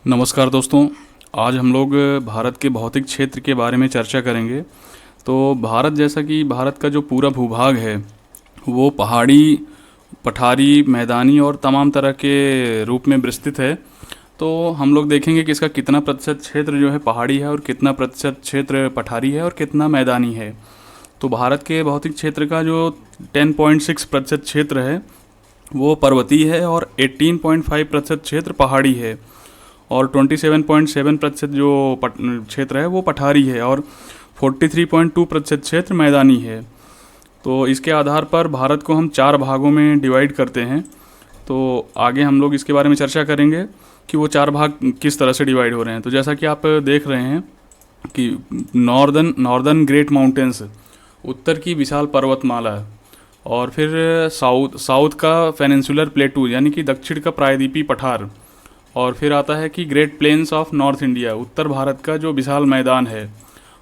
नमस्कार दोस्तों। आज हम लोग भारत के भौतिक क्षेत्र के बारे में चर्चा करेंगे। तो भारत जैसा कि भारत का जो पूरा भूभाग है वो पहाड़ी, पठारी, मैदानी और तमाम तरह के रूप में विस्तृत है। तो हम लोग देखेंगे कि इसका कितना प्रतिशत क्षेत्र जो है पहाड़ी है और कितना प्रतिशत क्षेत्र पठारी है और कितना मैदानी है। तो भारत के भौतिक क्षेत्र का जो 10.6% क्षेत्र है वो पर्वतीय है और 18.5% क्षेत्र पहाड़ी है और 27.7% जो क्षेत्र है वो पठारी है और 43.2% क्षेत्र मैदानी है। तो इसके आधार पर भारत को हम 4 भागों में डिवाइड करते हैं। तो आगे हम लोग इसके बारे में चर्चा करेंगे कि वो 4 भाग किस तरह से डिवाइड हो रहे हैं। तो जैसा कि आप देख रहे हैं कि नॉर्दर्न ग्रेट माउंटेन्स, उत्तर की विशाल पर्वतमाला, और फिर साउथ का पेनिनसुलर प्लेटू यानी कि दक्षिण का प्रायद्वीपीय पठार, और फिर आता है कि Great Plains of North India, उत्तर भारत का जो विशाल मैदान है,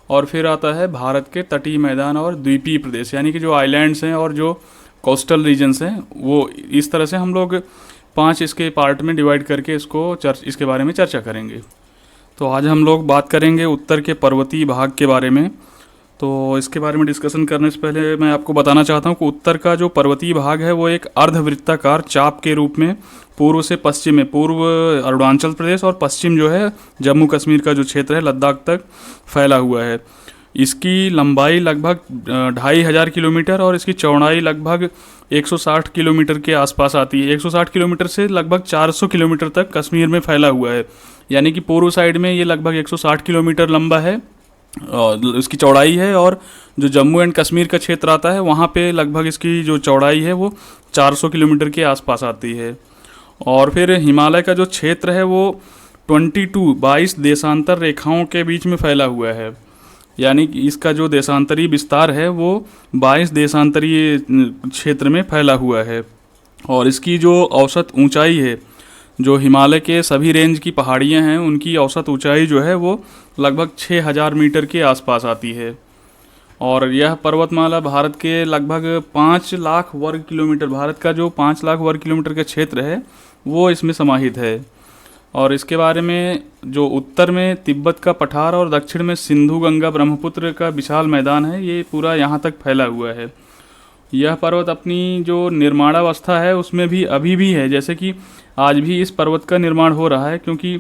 और फिर आता है भारत के तटीय मैदान और द्वीपीय प्रदेश यानी कि जो आइलैंड्स हैं और जो कोस्टल रीजन्स हैं। वो इस तरह से हम लोग 5 इसके पार्ट में डिवाइड करके इसके बारे में चर्चा करेंगे। तो आज हम लोग बात करेंगे उत्तर के पर्वतीय भाग के बारे में। तो इसके बारे में डिस्कशन करने से पहले मैं आपको बताना चाहता हूँ कि उत्तर का जो पर्वतीय भाग है वो एक अर्धवृत्ताकार चाप के रूप में पूर्व से पश्चिम में, पूर्व अरुणाचल प्रदेश और पश्चिम जो है जम्मू कश्मीर का जो क्षेत्र है लद्दाख तक फैला हुआ है। इसकी लंबाई लगभग 2500 किलोमीटर और इसकी चौड़ाई लगभग 160 किलोमीटर के आसपास आती है। 160 किलोमीटर से लगभग 400 किलोमीटर तक कश्मीर में फैला हुआ है, यानी कि पूर्व साइड में ये लगभग 160 किलोमीटर लंबा है और इसकी चौड़ाई है, और जो जम्मू एंड कश्मीर का क्षेत्र आता है वहाँ पे लगभग इसकी जो चौड़ाई है वो 400 किलोमीटर के आसपास आती है। और फिर हिमालय का जो क्षेत्र है वो 22 देशांतर रेखाओं के बीच में फैला हुआ है, यानी कि इसका जो देशांतरीय विस्तार है वो 22 देशांतरीय क्षेत्र में फैला हुआ है। और इसकी जो औसत ऊंचाई है, जो हिमालय के सभी रेंज की पहाड़ियां हैं उनकी औसत ऊंचाई जो है वो लगभग 6000 मीटर के आसपास आती है। और यह पर्वतमाला भारत के लगभग 5 लाख वर्ग किलोमीटर, भारत का जो 5 लाख वर्ग किलोमीटर का क्षेत्र है वो इसमें समाहित है। और इसके बारे में जो उत्तर में तिब्बत का पठार और दक्षिण में सिंधु गंगा ब्रह्मपुत्र का विशाल मैदान है, ये पूरा यहाँ तक फैला हुआ है। यह पर्वत अपनी जो निर्माणावस्था है उसमें भी अभी भी है, जैसे कि आज भी इस पर्वत का निर्माण हो रहा है, क्योंकि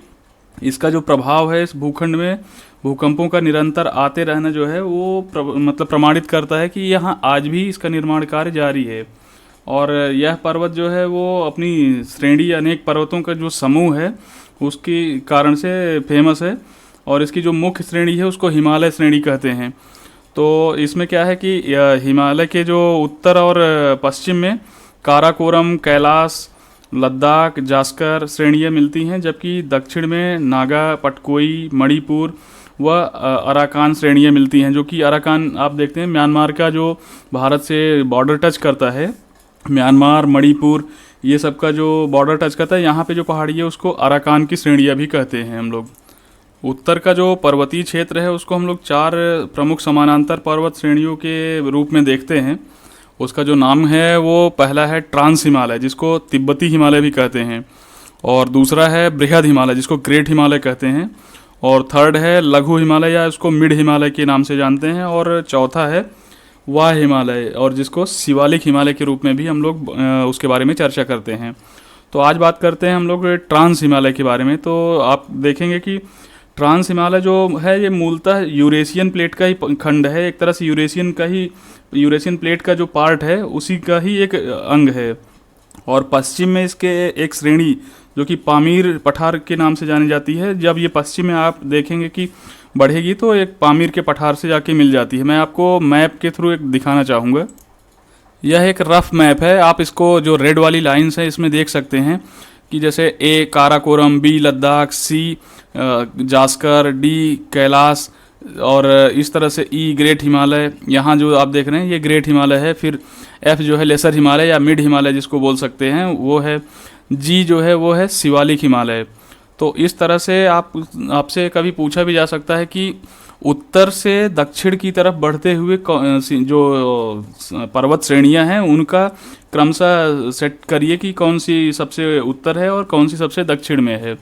इसका जो प्रभाव है इस भूखंड में भूकंपों का निरंतर आते रहना जो है वो प्रमाणित करता है कि यहाँ आज भी इसका निर्माण कार्य जारी है। और यह पर्वत जो है वो अपनी श्रेणी, अनेक पर्वतों का जो समूह है उसके कारण से फेमस है, और इसकी जो मुख्य श्रेणी है उसको हिमालय श्रेणी कहते हैं। तो इसमें क्या है कि हिमालय के जो उत्तर और पश्चिम में काराकोरम, कैलाश, लद्दाख, जास्कर श्रेणियाँ मिलती हैं, जबकि दक्षिण में नागा, पटकोई, मणिपुर व अराकान श्रेणियाँ मिलती हैं। जो कि अराकान आप देखते हैं म्यांमार का जो भारत से बॉर्डर टच करता है, म्यांमार, मणिपुर, ये सब का जो बॉर्डर टच करता है, यहाँ पे जो पहाड़ी है उसको अराकान की श्रेणियाँ भी कहते हैं हम लोग। उत्तर का जो पर्वतीय क्षेत्र है उसको हम लोग 4 प्रमुख समानांतर पर्वत श्रेणियों के रूप में देखते हैं। उसका जो नाम है वो पहला है ट्रांस हिमालय, जिसको तिब्बती हिमालय भी कहते हैं, और दूसरा है बृहद हिमालय जिसको ग्रेट हिमालय कहते हैं, और थर्ड है लघु हिमालय या उसको मिड हिमालय के नाम से जानते हैं, और चौथा है वाह हिमालय और जिसको शिवालिक हिमालय के रूप में भी हम लोग उसके बारे में चर्चा करते हैं। तो आज बात करते हैं हम लोग ट्रांस हिमालय के बारे में। तो आप देखेंगे कि ट्रांस हिमालय जो है ये मूलतः यूरेशियन प्लेट का ही खंड है, एक तरह से यूरेशियन प्लेट का जो पार्ट है उसी का ही एक अंग है। और पश्चिम में इसके एक श्रेणी जो कि पामीर पठार के नाम से जानी जाती है, जब ये पश्चिम में आप देखेंगे कि बढ़ेगी तो एक पामीर के पठार से जाके मिल जाती है। मैं आपको मैप के थ्रू एक दिखाना चाहूँगा। यह एक रफ मैप है, आप इसको जो रेड वाली लाइन्स है इसमें देख सकते हैं कि जैसे ए काराकोरम, बी लद्दाख, सी जास्कर, डी कैलाश, और इस तरह से ई ग्रेट हिमालय, यहाँ जो आप देख रहे हैं ये ग्रेट हिमालय है। फिर एफ जो है लेसर हिमालय या मिड हिमालय जिसको बोल सकते हैं वो है, जी जो है वो है शिवालिक हिमालय। तो इस तरह से आपसे कभी पूछा भी जा सकता है कि उत्तर से दक्षिण की तरफ बढ़ते हुए जो पर्वत श्रेणियां हैं उनका क्रमशः सेट करिए कि कौन सी सबसे उत्तर है और कौन सी सबसे दक्षिण में है।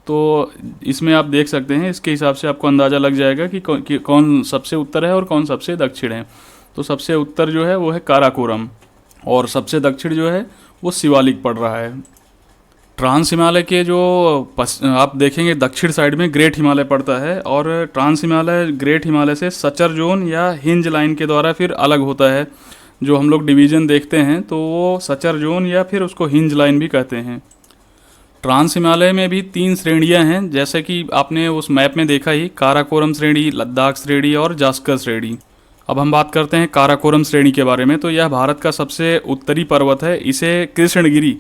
तो इसमें आप देख सकते हैं, इसके हिसाब से आपको अंदाज़ा लग जाएगा कि कौन सबसे उत्तर है और कौन सबसे दक्षिण है। तो सबसे उत्तर जो है वो है काराकोरम, और सबसे दक्षिण जो है वो शिवालिक पड़ रहा है। ट्रांस हिमालय के जो आप देखेंगे दक्षिण साइड में ग्रेट हिमालय पड़ता है, और ट्रांस हिमालय ग्रेट हिमालय से सचर जोन या हिंज लाइन के द्वारा फिर अलग होता है। जो हम लोग डिवीज़न देखते हैं तो वो सचर जोन या फिर उसको हिंज लाइन भी कहते हैं। ट्रांस हिमालय में भी 3 श्रेणियां हैं, जैसे कि आपने उस मैप में देखा ही, काराकोरम श्रेणी, लद्दाख श्रेणी और जास्कर श्रेणी। अब हम बात करते हैं काराकोरम श्रेणी के बारे में। तो यह भारत का सबसे उत्तरी पर्वत है। इसे कृष्णगिरी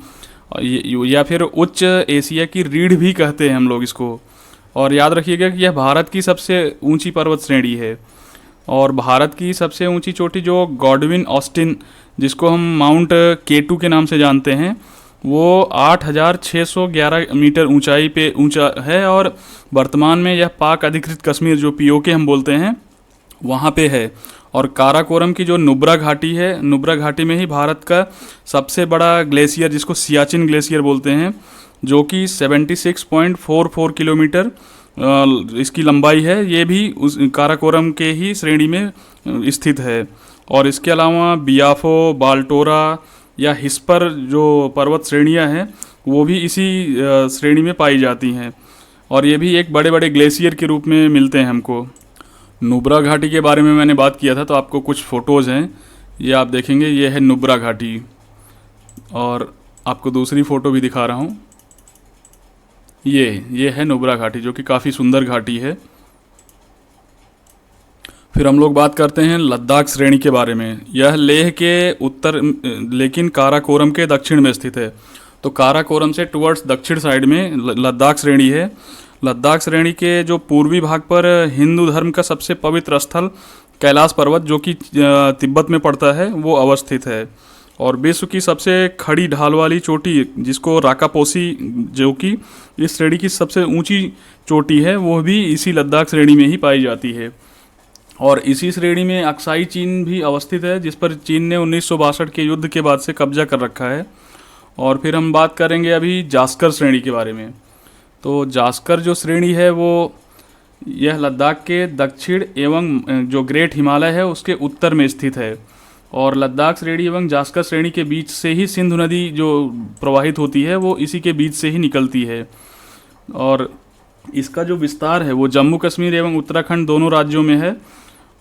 या फिर उच्च एशिया की रीढ़ भी कहते हैं हम लोग इसको। और याद रखिएगा कि यह भारत की सबसे ऊंची पर्वत श्रेणी है। और भारत की सबसे ऊंची चोटी जो गॉडविन ऑस्टिन, जिसको हम माउंट केटू के नाम से जानते हैं, वो 8,611 मीटर ऊंचाई पे ऊंचा है, और वर्तमान में यह पाक अधिकृत कश्मीर जो पीओके हम बोलते हैं वहाँ पे है। और काराकोरम की जो नुब्रा घाटी है, नुब्रा घाटी में ही भारत का सबसे बड़ा ग्लेशियर, जिसको सियाचिन ग्लेशियर बोलते हैं, जो कि 76.44 किलोमीटर इसकी लंबाई है, ये भी उस काराकोरम के ही श्रेणी में स्थित है। और इसके अलावा बियाफो, बाल्टोरा या हिस्पर जो पर्वत श्रेणियाँ हैं वो भी इसी श्रेणी में पाई जाती हैं, और ये भी एक बड़े बड़े ग्लेशियर के रूप में मिलते हैं हमको। नुब्रा घाटी के बारे में मैंने बात किया था, तो आपको कुछ फ़ोटोज़ हैं, ये आप देखेंगे, ये है नुब्रा घाटी। और आपको दूसरी फ़ोटो भी दिखा रहा हूँ, ये है नुब्रा घाटी, जो कि काफ़ी सुंदर घाटी है। फिर हम लोग बात करते हैं लद्दाख श्रेणी के बारे में। यह लेह के उत्तर लेकिन काराकोरम के दक्षिण में स्थित है। तो काराकोरम से टुवर्ड्स दक्षिण साइड में लद्दाख श्रेणी है। लद्दाख श्रेणी के जो पूर्वी भाग पर हिंदू धर्म का सबसे पवित्र स्थल कैलाश पर्वत, जो कि तिब्बत में पड़ता है, वो अवस्थित है। और विश्व की सबसे खड़ी ढाल वाली चोटी, जिसको राकापोसी, जो कि इस श्रेणी की सबसे ऊंची चोटी है, वो भी इसी लद्दाख श्रेणी में ही पाई जाती है। और इसी श्रेणी में अक्साई चीन भी अवस्थित है, जिस पर चीन ने 1962 के युद्ध के बाद से कब्जा कर रखा है। और फिर हम बात करेंगे अभी जास्कर श्रेणी के बारे में। तो जास्कर जो श्रेणी है वो यह लद्दाख के दक्षिण एवं जो ग्रेट हिमालय है उसके उत्तर में स्थित है। और लद्दाख श्रेणी एवं जास्कर श्रेणी के बीच से ही सिंधु नदी जो प्रवाहित होती है वो इसी के बीच से ही निकलती है। और इसका जो विस्तार है वो जम्मू कश्मीर एवं उत्तराखंड दोनों राज्यों में है।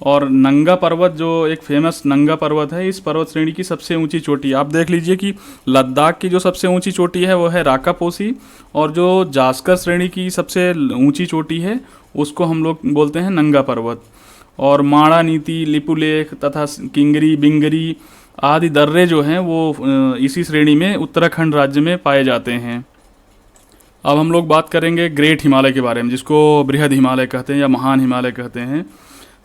और नंगा पर्वत, जो एक फेमस नंगा पर्वत है, इस पर्वत श्रेणी की सबसे ऊंची चोटी। आप देख लीजिए कि लद्दाख की जो सबसे ऊंची चोटी है वो है राकापोसी, और जो जास्कर श्रेणी की सबसे ऊंची चोटी है उसको हम लोग बोलते हैं नंगा पर्वत। और माणा नीति, लिपुलेख तथा किंगरी, बिंगरी आदि दर्रे जो हैं वो इसी श्रेणी में उत्तराखंड राज्य में पाए जाते हैं। अब हम लोग बात करेंगे ग्रेट हिमालय के बारे में, जिसको बृहद हिमालय कहते हैं या महान हिमालय कहते हैं।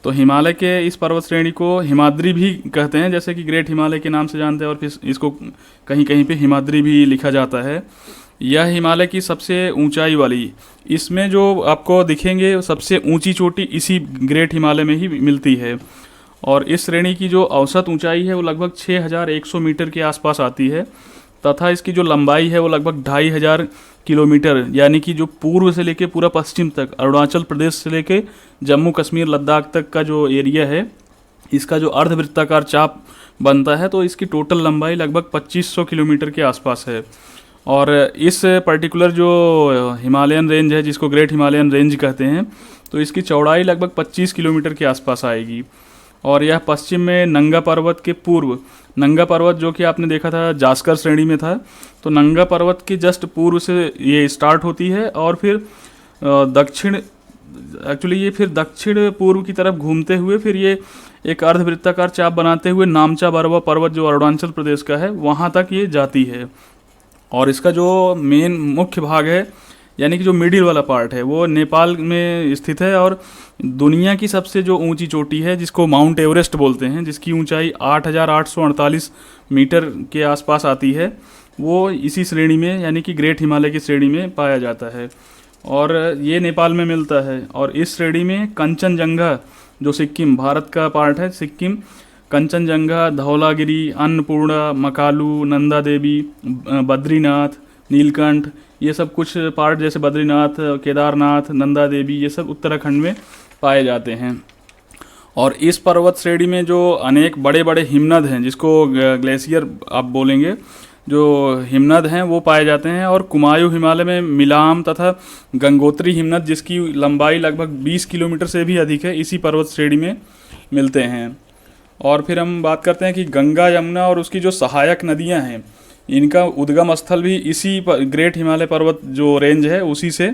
तो हिमालय के इस पर्वत श्रेणी को हिमाद्री भी कहते हैं, जैसे कि ग्रेट हिमालय के नाम से जानते हैं, और फिर इसको कहीं कहीं पे हिमाद्री भी लिखा जाता है। यह हिमालय की सबसे ऊंचाई वाली, इसमें जो आपको दिखेंगे सबसे ऊंची चोटी इसी ग्रेट हिमालय में ही मिलती है। और इस श्रेणी की जो औसत ऊंचाई है वो लगभग 6,100 मीटर के आसपास आती है, तथा इसकी जो लंबाई है वो लगभग 2,500 किलोमीटर, यानी कि जो पूर्व से लेके पूरा पश्चिम तक, अरुणाचल प्रदेश से लेके जम्मू कश्मीर लद्दाख तक का जो एरिया है, इसका जो अर्धवृत्ताकार चाप बनता है, तो इसकी टोटल लंबाई लगभग 2,500 किलोमीटर के आसपास है। और इस पर्टिकुलर जो हिमालयन रेंज है, जिसको ग्रेट हिमालयन रेंज कहते हैं, तो इसकी चौड़ाई लगभग 25 किलोमीटर के आसपास आएगी। और यह पश्चिम में नंगा पर्वत के पूर्व, नंगा पर्वत जो कि आपने देखा था जास्कर श्रेणी में था, तो नंगा पर्वत के जस्ट पूर्व से ये स्टार्ट होती है, और फिर ये फिर दक्षिण पूर्व की तरफ घूमते हुए फिर ये एक अर्धवृत्ताकार चाप बनाते हुए नामचा बरवा पर्वत जो अरुणाचल प्रदेश का है वहाँ तक ये जाती है। और इसका जो मेन मुख्य भाग है, यानी कि जो मिडिल वाला पार्ट है, वो नेपाल में स्थित है। और दुनिया की सबसे जो ऊंची चोटी है, जिसको माउंट एवरेस्ट बोलते हैं, जिसकी ऊंचाई 8,848 मीटर के आसपास आती है, वो इसी श्रेणी में, यानी कि ग्रेट हिमालय की श्रेणी में पाया जाता है। और ये नेपाल में मिलता है। और इस श्रेणी में कंचनजंगा, जो सिक्किम, भारत का पार्ट है सिक्किम, कंचनजंगा, धौलागिरी, अन्नपूर्णा, मकालू, नंदा देवी, बद्रीनाथ, नीलकंठ, ये सब कुछ पार्ट जैसे बद्रीनाथ, केदारनाथ, नंदा देवी, ये सब उत्तराखंड में पाए जाते हैं। और इस पर्वत श्रेणी में जो अनेक बड़े बड़े हिमनद हैं, जिसको ग्लेशियर आप बोलेंगे, जो हिमनद हैं वो पाए जाते हैं। और कुमायूं हिमालय में मिलाम तथा गंगोत्री हिमनद, जिसकी लंबाई लगभग 20 किलोमीटर से भी अधिक है, इसी पर्वत श्रेणी में मिलते हैं। और फिर हम बात करते हैं कि गंगा, यमुना और उसकी जो सहायक नदियां हैं, इनका उद्गम स्थल भी इसी ग्रेट हिमालय पर्वत जो रेंज है उसी से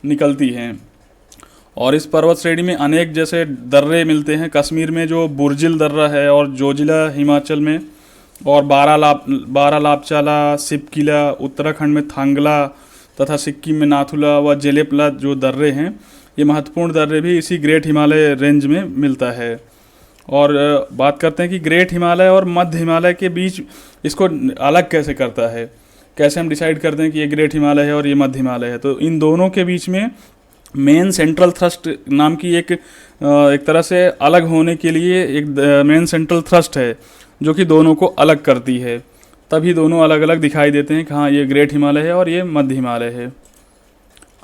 निकलती हैं। और इस पर्वत श्रेणी में अनेक जैसे दर्रे मिलते हैं। कश्मीर में जो बुर्जिल दर्रा है, और जोजिला हिमाचल में, और बारालापचाला, सिपकिला, उत्तराखंड में थांगला तथा सिक्किम में नाथुला व जेलेपला जो दर्रे हैं, ये महत्वपूर्ण दर्रे भी इसी ग्रेट हिमालय रेंज में मिलता है। और बात करते हैं कि ग्रेट हिमालय और मध्य हिमालय के बीच इसको अलग कैसे करता है, कैसे हम डिसाइड करते हैं कि ये ग्रेट हिमालय है और ये मध्य हिमालय है। तो इन दोनों के बीच में मेन सेंट्रल थ्रस्ट नाम की एक तरह से अलग होने के लिए एक मेन सेंट्रल थ्रस्ट है, जो कि दोनों को अलग करती है। तभी दोनों अलग अलग दिखाई देते हैं कि हाँ, ये ग्रेट हिमालय है और ये मध्य हिमालय है।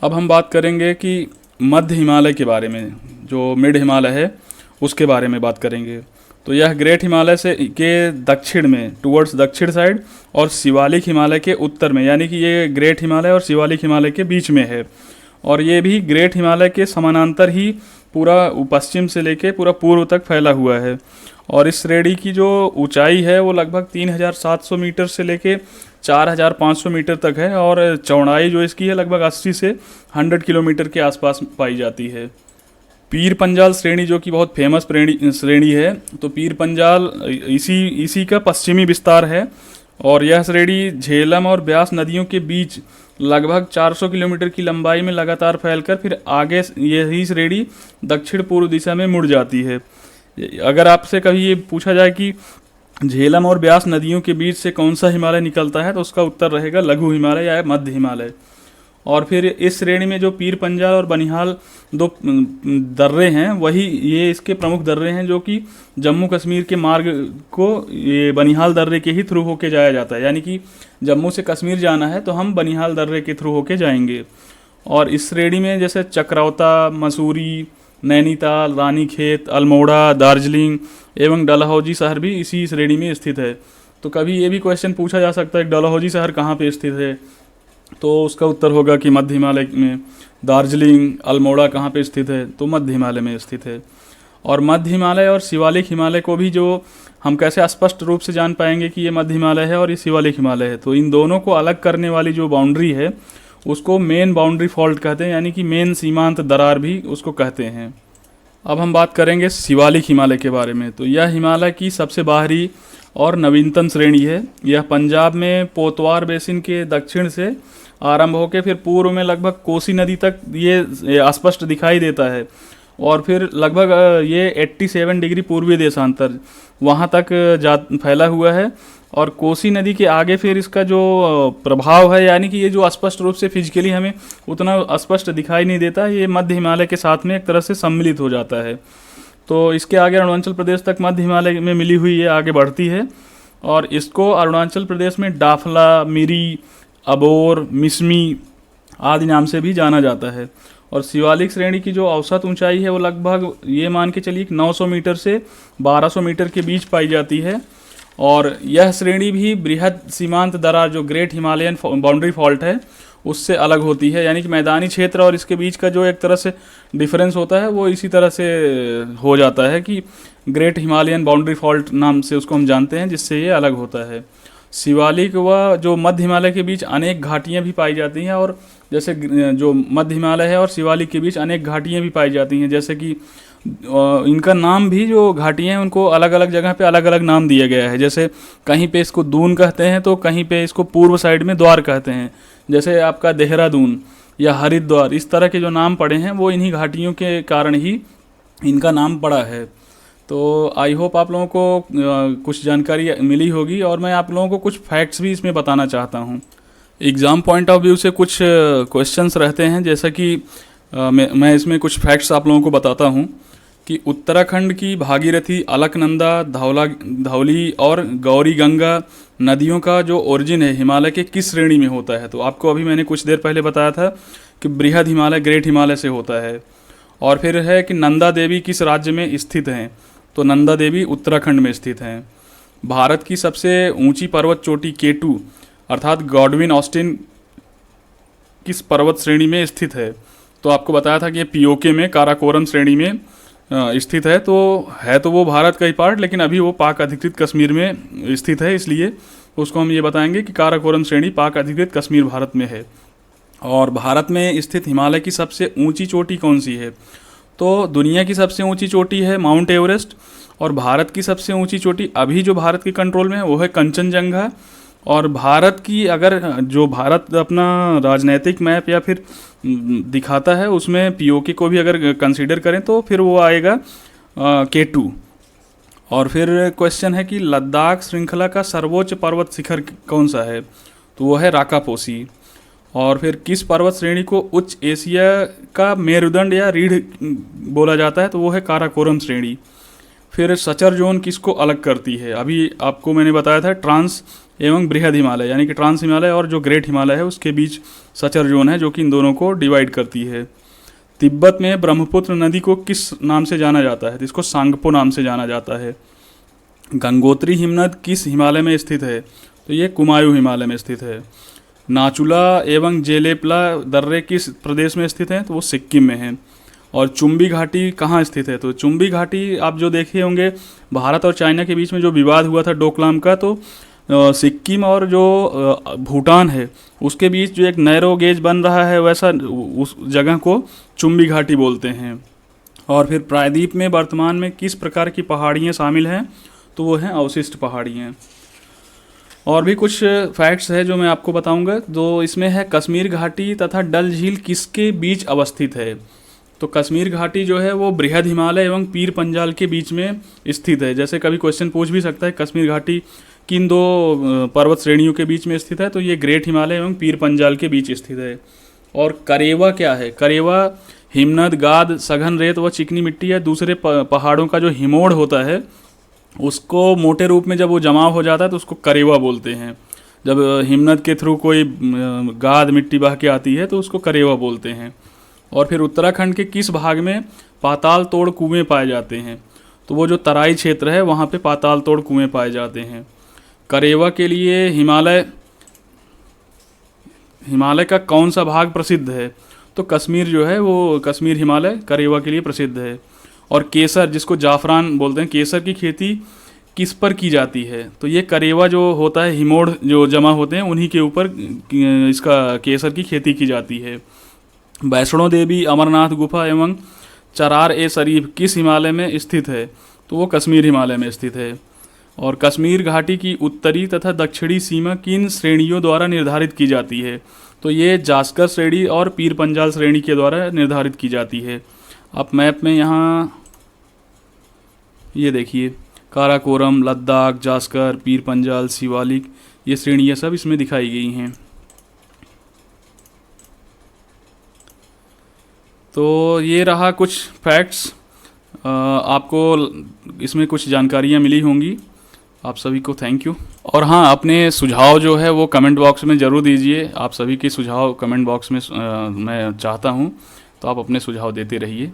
अब हम बात करेंगे कि मध्य हिमालय के बारे में, जो मिड हिमालय है उसके बारे में बात करेंगे। तो यह ग्रेट हिमालय से के दक्षिण में, टुवर्ड्स दक्षिण साइड, और शिवालिक हिमालय के उत्तर में, यानी कि ये ग्रेट हिमालय और शिवालिक हिमालय के बीच में है। और ये भी ग्रेट हिमालय के समानांतर ही पूरा पश्चिम से लेके पूरा पूर्व तक फैला हुआ है। और इस श्रेणी की जो ऊंचाई है वो लगभग 3700 मीटर से लेके 4500 मीटर तक है। और चौड़ाई जो इसकी है लगभग 80 से 100 किलोमीटर के आसपास पाई जाती है। पीर पंजाल श्रेणी जो कि बहुत फेमस श्रेणी है, तो पीर पंजाल इसी का पश्चिमी विस्तार है। और यह श्रेणी झेलम और ब्यास नदियों के बीच लगभग 400 किलोमीटर की लंबाई में लगातार फैलकर फिर आगे यही श्रेणी दक्षिण पूर्व दिशा में मुड़ जाती है। अगर आपसे कभी ये पूछा जाए कि झेलम और ब्यास नदियों के बीच से कौन सा हिमालय निकलता है, तो उसका उत्तर रहेगा लघु हिमालय या मध्य हिमालय। और फिर इस श्रेणी में जो पीर पंजाल और बनिहाल दो दर्रे हैं, वही ये इसके प्रमुख दर्रे हैं, जो कि जम्मू कश्मीर के मार्ग को ये बनिहाल दर्रे के ही थ्रू होके जाया जाता है। यानी कि जम्मू से कश्मीर जाना है तो हम बनिहाल दर्रे के थ्रू होके जाएंगे। और इस श्रेणी में जैसे चक्रावता, मसूरी, नैनीताल, रानीखेत, अल्मोड़ा, दार्जिलिंग एवं डलहौजी शहर भी इसी श्रेणी में स्थित है। तो कभी ये भी क्वेश्चन पूछा जा सकता है डलहौजी शहर कहाँ पे स्थित है, तो उसका उत्तर होगा कि मध्य हिमालय में। दार्जिलिंग, अल्मोड़ा कहाँ पे स्थित है, तो मध्य हिमालय में स्थित है। और मध्य हिमालय और शिवालिक हिमालय को भी जो हम कैसे स्पष्ट रूप से जान पाएंगे कि ये मध्य हिमालय है और ये शिवालिक हिमालय है, तो इन दोनों को अलग करने वाली जो बाउंड्री है उसको मेन बाउंड्री फॉल्ट कहते हैं, यानी कि मेन सीमांत दरार भी उसको कहते हैं। अब हम बात करेंगे शिवालिक हिमालय के बारे में। तो यह हिमालय की सबसे बाहरी और नवीनतम श्रेणी है। यह पंजाब में पोतवार बेसिन के दक्षिण से आरंभ होकर फिर पूर्व में लगभग कोसी नदी तक ये स्पष्ट दिखाई देता है। और फिर लगभग ये 87 डिग्री पूर्वी देशांतर वहाँ तक फैला हुआ है। और कोसी नदी के आगे फिर इसका जो प्रभाव है, यानी कि ये जो स्पष्ट रूप से फिजिकली हमें उतना स्पष्ट दिखाई नहीं देता, ये मध्य हिमालय के साथ में एक तरह से सम्मिलित हो जाता है। तो इसके आगे अरुणाचल प्रदेश तक मध्य हिमालय में मिली हुई ये आगे बढ़ती है। और इसको अरुणाचल प्रदेश में डाफला, मिरी, अबोर, मिसमी आदि नाम से भी जाना जाता है। और शिवालिक श्रेणी की जो औसत ऊंचाई है वो लगभग ये मान के चलिए 900 मीटर से 1200 मीटर के बीच पाई जाती है। और यह श्रेणी भी बृहद सीमांत दरार जो ग्रेट हिमालयन बाउंड्री फॉल्ट है उससे अलग होती है। यानी कि मैदानी क्षेत्र और इसके बीच का जो एक तरह से डिफरेंस होता है वो इसी तरह से हो जाता है कि ग्रेट हिमालयन बाउंड्री फॉल्ट नाम से उसको हम जानते हैं, जिससे ये अलग होता है। शिवालिक व जो मध्य हिमालय के बीच अनेक घाटियाँ भी पाई जाती हैं। और जैसे जो मध्य हिमालय है और शिवालिक के बीच अनेक घाटियाँ भी पाई जाती हैं, जैसे कि इनका नाम भी जो घाटियाँ हैं उनको अलग अलग जगह पे अलग अलग नाम दिया गया है। जैसे कहीं पे इसको दून कहते हैं, तो कहीं पे इसको पूर्व साइड में द्वार कहते हैं, जैसे आपका देहरादून या हरिद्वार। इस तरह के जो नाम पड़े हैं वो इन्हीं घाटियों के कारण ही इनका नाम पड़ा है। तो आई होप आप लोगों को कुछ जानकारी मिली होगी। और मैं आप लोगों को कुछ फैक्ट्स भी इसमें बताना चाहता हूँ। एग्ज़ाम पॉइंट ऑफ व्यू से कुछ क्वेश्चंस रहते हैं, जैसा कि मैं इसमें कुछ फैक्ट्स आप लोगों को बताता हूँ कि उत्तराखंड की भागीरथी, अलकनंदा, धौली और गौरी गंगा नदियों का जो ओरिजिन है हिमालय के किस श्रेणी में होता है? तो आपको अभी मैंने कुछ देर पहले बताया था कि बृहद हिमालय, ग्रेट हिमालय से होता है। और फिर है कि नंदा देवी किस राज्य में स्थित हैं? तो नंदा देवी उत्तराखंड में स्थित हैं। भारत की सबसे ऊंची पर्वत चोटी केटू अर्थात गॉडविन ऑस्टिन किस पर्वत श्रेणी में स्थित है? तो आपको बताया था कि ये पीओके में काराकोरम श्रेणी में स्थित है। तो वो भारत का ही पार्ट, लेकिन अभी वो पाक अधिकृत कश्मीर में स्थित है, इसलिए उसको हम ये बताएंगे कि काराकोरम श्रेणी पाक अधिकृत कश्मीर भारत में है। और भारत में स्थित हिमालय की सबसे ऊंची चोटी कौन सी है? तो दुनिया की सबसे ऊंची चोटी है माउंट एवरेस्ट, और भारत की सबसे ऊंची चोटी अभी जो भारत के कंट्रोल में है वो है कंचनजंगा। और भारत की अगर जो भारत अपना राजनीतिक मैप या फिर दिखाता है उसमें पीओके को भी अगर कंसीडर करें तो फिर वो आएगा K2। और फिर क्वेश्चन है कि लद्दाख श्रृंखला का सर्वोच्च पर्वत शिखर कौन सा है? तो वो है राकापोसी। और फिर किस पर्वत श्रेणी को उच्च एशिया का मेरुदंड या रीढ़ बोला जाता है? तो वो है काराकोरम श्रेणी। फिर सचर जोन किसको अलग करती है? अभी आपको मैंने बताया था ट्रांस एवं बृहद हिमालय, यानी कि ट्रांस हिमालय और जो ग्रेट हिमालय है उसके बीच सचर जोन है जो कि इन दोनों को डिवाइड करती है। तिब्बत में ब्रह्मपुत्र नदी को किस नाम से जाना जाता है? तो इसको सांगपो नाम से जाना जाता है। गंगोत्री हिमनद किस हिमालय में स्थित है? तो ये कुमायूं हिमालय में स्थित है। नाचुला एवं जेलेपला दर्रे किस प्रदेश में स्थित हैं? तो वो सिक्किम में है। और चुम्बी घाटी कहाँ स्थित है? तो चुम्बी घाटी आप जो देखे होंगे भारत और चाइना के बीच में जो विवाद हुआ था डोकलाम का, तो सिक्किम और जो भूटान है उसके बीच जो एक नैरो गेज बन रहा है, वैसा उस जगह को चुम्बी घाटी बोलते हैं। और फिर प्रायद्वीप में वर्तमान में किस प्रकार की पहाड़ियाँ शामिल हैं? तो वो हैं अवशिष्ट पहाड़ियाँ। और भी कुछ फैक्ट्स है जो मैं आपको बताऊंगा। तो इसमें है कश्मीर घाटी तथा डल झील किसके बीच अवस्थित है? तो कश्मीर घाटी जो है वो बृहद हिमालय एवं पीर पंजाल के बीच में स्थित है। जैसे कभी क्वेश्चन पूछ भी सकता है कश्मीर घाटी किन दो पर्वत श्रेणियों के बीच में स्थित है? तो ये ग्रेट हिमालय एवं पीर पंजाल के बीच स्थित है। और करेवा क्या है? करेवा हिमनद, गाद, सघन रेत व चिकनी मिट्टी या दूसरे पहाड़ों का जो हिमोड़ होता है उसको मोटे रूप में जब वो जमाव हो जाता है तो उसको करेवा बोलते हैं। जब हिमनद के थ्रू कोई गाद मिट्टी बह के आती है तो उसको करेवा बोलते हैं। और फिर उत्तराखंड के किस भाग में पाताल तोड़ कुएं पाए जाते हैं? तो वो जो तराई क्षेत्र है वहाँ पे पाताल तोड़ कुएं पाए जाते हैं। करेवा के लिए हिमालय का कौन सा भाग प्रसिद्ध है? तो कश्मीर जो है वो कश्मीर हिमालय करेवा के लिए प्रसिद्ध है। और केसर, जिसको जाफरान बोलते हैं, केसर की खेती किस पर की जाती है? तो ये करेवा जो होता है, हिमोड़ जो जमा होते हैं उन्हीं के ऊपर इसका केसर की खेती की जाती है। वैष्णो देवी, अमरनाथ गुफा एवं चरार ए शरीफ किस हिमालय में स्थित है? तो वो कश्मीर हिमालय में स्थित है। और कश्मीर घाटी की उत्तरी तथा दक्षिणी सीमा किन श्रेणियों द्वारा निर्धारित की जाती है? तो ये जास्कर श्रेणी और पीर पंजाल श्रेणी के द्वारा निर्धारित की जाती है। आप मैप में यहाँ ये देखिए काराकोरम, लद्दाख, जास्कर, पीर पंजाल, शिवालिक, ये श्रेणियाँ सब इसमें दिखाई गई हैं। तो ये रहा कुछ फैक्ट्स। आपको इसमें कुछ जानकारियाँ मिली होंगी। आप सभी को थैंक यू। और हाँ, अपने सुझाव जो है वो कमेंट बॉक्स में ज़रूर दीजिए। आप सभी के सुझाव कमेंट बॉक्स में मैं चाहता हूँ, तो आप अपने सुझाव देते रहिए।